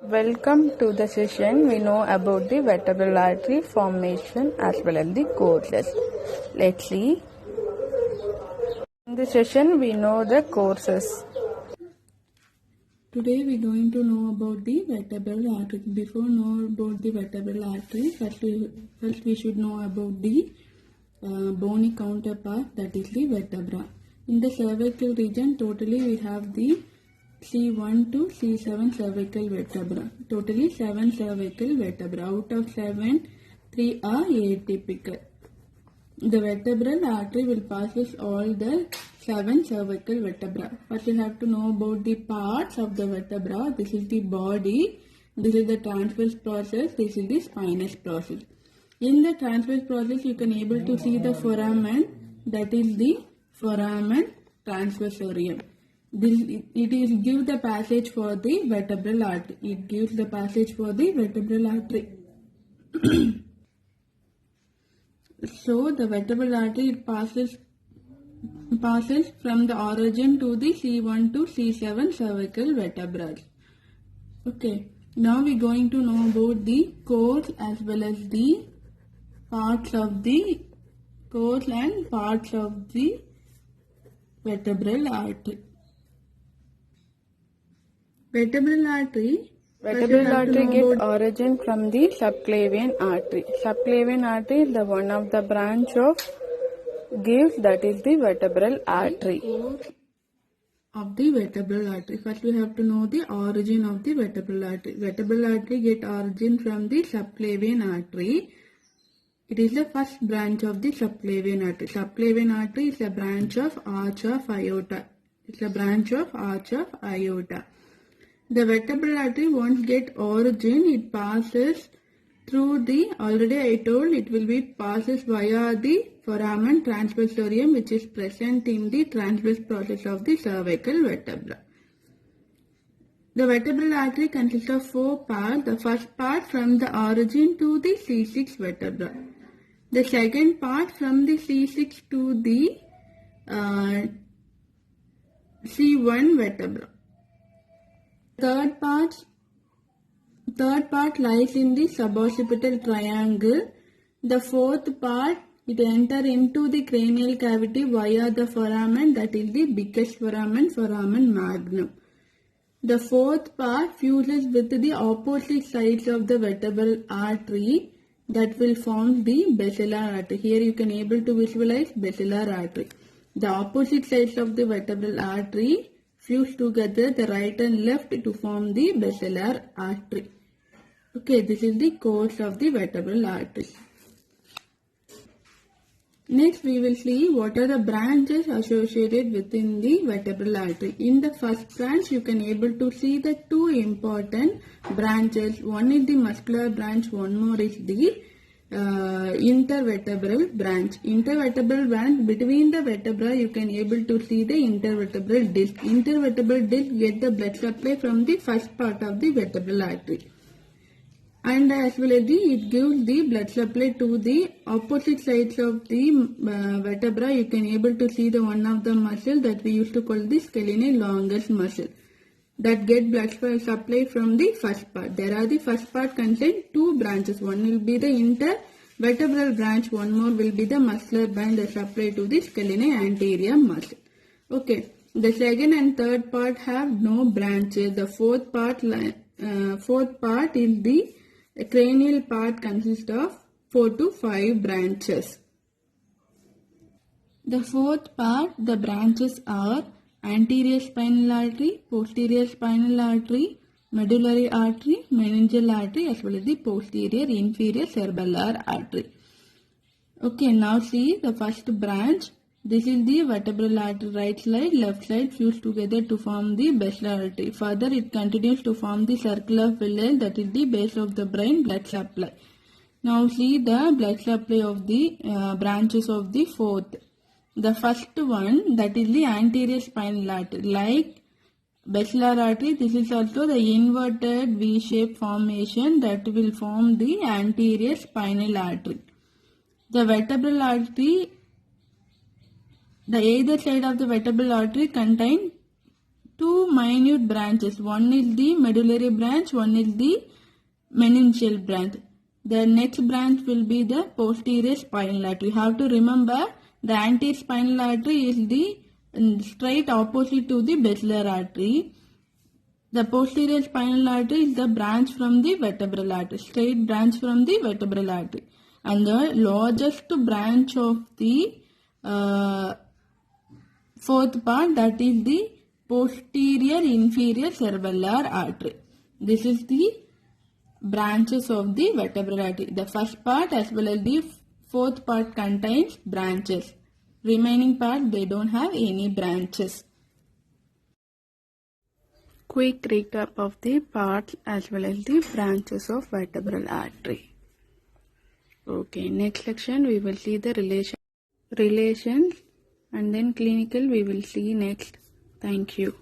Welcome to the session. We know about the vertebral artery formation as well as the courses. Let's see. In this session, we know the courses. Today we are going to know about the vertebral artery. Before know about the vertebral artery, first we should know about the bony counterpart, that is the vertebra. In the cervical region, totally we have the C1 to C7 cervical vertebra. Totally 7 cervical vertebra. Out of 7, 3 are atypical. The vertebral artery will passes all the 7 cervical vertebra. First you have to know about the parts of the vertebra. This is the body, this is the transverse process, this is the spinous process. In the transverse process you can able to see the foramen, that is the foramen transversorium. It is give the passage for the vertebral artery. It gives the passage for the vertebral artery. So the vertebral artery passes from the origin to the C1 to C7 cervical vertebrae. Okay, now we are going to know about the course as well as the parts of the course and parts of the vertebral artery. Vertebral artery get origin from the subclavian artery. Subclavian artery is the one of the branch of gives, that is the vertebral artery. Of the vertebral artery. First we have to know the origin of the vertebral artery. Vertebral artery get origin from the subclavian artery. It is the first branch of the subclavian artery. Subclavian artery is a branch of arch of aorta. It's a branch of arch of aorta. The vertebral artery once get origin, it passes through the, already I told, it will be passes via the foramen transversorium, which is present in the transverse process of the cervical vertebra. The vertebral artery consists of 4 parts. The first part from the origin to the C6 vertebra. The second part from the C6 to the C1 vertebra. Third part lies in the suboccipital triangle. The fourth part, it enter into the cranial cavity via the foramen, that is the biggest foramen, foramen magnum. The fourth part fuses with the opposite sides of the vertebral artery, that will form the basilar artery. Here you can able to visualize basilar artery. The opposite sides of the vertebral artery fuse together the right and left to form the basilar artery. Okay, this is the course of the vertebral artery. Next we will see what are the branches associated within the vertebral artery. In the first branch you can able to see the 2 important branches. One is the muscular branch, one more is the intervertebral branch. Intervertebral branch, between the vertebra you can able to see the intervertebral disc. Intervertebral disc get the blood supply from the first part of the vertebral artery, and as well as it gives the blood supply to the opposite sides of the vertebra. You can able to see the one of the muscle that we used to call the scalenus longus muscle, that get blood supply from the first part. There are the first part contain 2 branches. One will be the intervertebral branch, one more will be the muscular branch that supply to the scalenus anterior muscle. Okay, the second and third part have no branches. The fourth part is the cranial part, consists of 4 to 5 branches. The fourth part, the branches are anterior spinal artery, posterior spinal artery, medullary artery, meningeal artery, as well as the posterior inferior cerebellar artery. Okay, now see the first branch. This is the vertebral artery, right side, left side fused together to form the basilar artery. Further it continues to form the circular fillet, that is the base of the brain blood supply. Now see the blood supply of the branches of the fourth. The first one, that is the anterior spinal artery. Like basilar artery, this is also the inverted V-shaped formation that will form the anterior spinal artery. The vertebral artery, the either side of the vertebral artery contain two minute branches. One is the medullary branch, one is the meningeal branch. The next branch will be the posterior spinal artery. You have to remember the anterior spinal artery is the straight opposite to the basilar artery. The posterior spinal artery is the branch from the vertebral artery, straight branch from the vertebral artery. And the largest branch of the fourth part, that is the posterior inferior cerebellar artery. This is the branches of the vertebral artery. The first part as well as the fourth part contains branches. Remaining part, they don't have any branches. Quick recap of the parts as well as the branches of vertebral artery. Okay, next section we will see the relations and then clinical we will see next. Thank you.